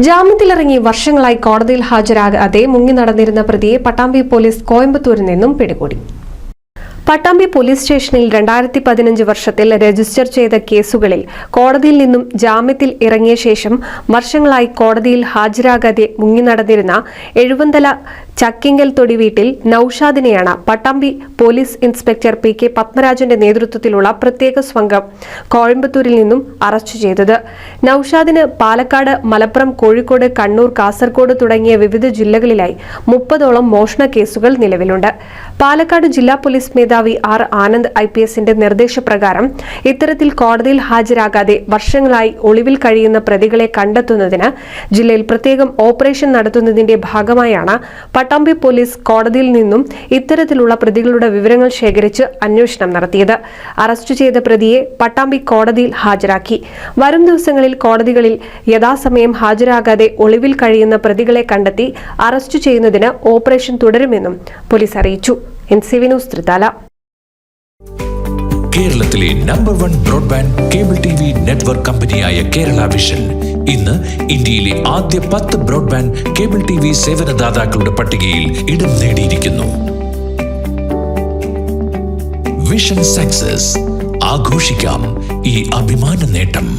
ജാമ്യത്തിലിറങ്ങി വർഷങ്ങളായി കോടതിയിൽ ഹാജരാകാതെ മുങ്ങി നടന്നിരുന്ന പ്രതിയെ പട്ടാമ്പി പോലീസ് കോയമ്പത്തൂരിൽ നിന്നും പിടികൂടി. പട്ടാമ്പി പോലീസ് സ്റ്റേഷനിൽ 2015 വർഷത്തിൽ രജിസ്റ്റർ ചെയ്ത കേസുകളിൽ കോടതിയിൽ നിന്നും ജാമ്യത്തിൽ ഇറങ്ങിയ ശേഷം വർഷങ്ങളായി കോടതിയിൽ ഹാജരാകാതെ മുങ്ങി നടന്നിരുന്ന എഴുവന്തല ചക്കിങ്കൽ തൊടി വീട്ടിൽ നൌഷാദിനെയാണ് പട്ടാമ്പി പോലീസ് ഇൻസ്പെക്ടർ PK പത്മരാജന്റെ നേതൃത്വത്തിലുള്ള പ്രത്യേക സംഘം കോയമ്പത്തൂരിൽ നിന്നും അറസ്റ്റ് ചെയ്തത്. നൌഷാദിന് പാലക്കാട്, മലപ്പുറം, കോഴിക്കോട്, കണ്ണൂർ, കാസർഗോഡ് തുടങ്ങിയ വിവിധ ജില്ലകളിലായി 30ഓളം മോഷണ കേസുകൾ നിലവിലുണ്ട്. പാലക്കാട് ജില്ലാ പോലീസ് മേധാവി R. ആനന്ദ് IPSന്റെ നിർദ്ദേശപ്രകാരം ഇത്തരത്തിൽ കോടതിയിൽ ഹാജരാകാതെ വർഷങ്ങളായി ഒളിവിൽ കഴിയുന്ന പ്രതികളെ കണ്ടെത്തുന്നതിന് ജില്ലയിൽ പ്രത്യേകം ഓപ്പറേഷൻ നടത്തുന്നതിന്റെ ഭാഗമായാണ് പട്ടാമ്പി പോലീസ് കോടതിയിൽ നിന്നും ഇത്തരത്തിലുള്ള പ്രതികളുടെ വിവരങ്ങൾ ശേഖരിച്ച് അന്വേഷണം നടത്തിയത്. അറസ്റ്റ് ചെയ്ത പ്രതിയെ പട്ടാമ്പി കോടതിയിൽ ഹാജരാക്കി. വരും ദിവസങ്ങളിൽ കോടതികളിൽ യഥാസമയം ഹാജരാകാതെ ഒളിവിൽ കഴിയുന്ന പ്രതികളെ കണ്ടെത്തി അറസ്റ്റ് ചെയ്യുന്നതിന് ഓപ്പറേഷൻ തുടരുമെന്നും പോലീസ് അറിയിച്ചു. NCV news Thrithala. കേരളത്തിലെ number 1 broadband cable TV network കമ്പനിയായ കേരള വിഷൻ ഇന്ന് ഇന്ത്യയിലെ ആദ്യ 10 ബ്രോഡ്ബാൻഡ് കേബിൾ TV സേവനദാതാക്കളുടെ പട്ടികയിൽ ഇടം നേടിയിരിക്കുന്നു. Vision success. ആഘോഷിക്കാം ഈ അഭിമാന നേട്ടം.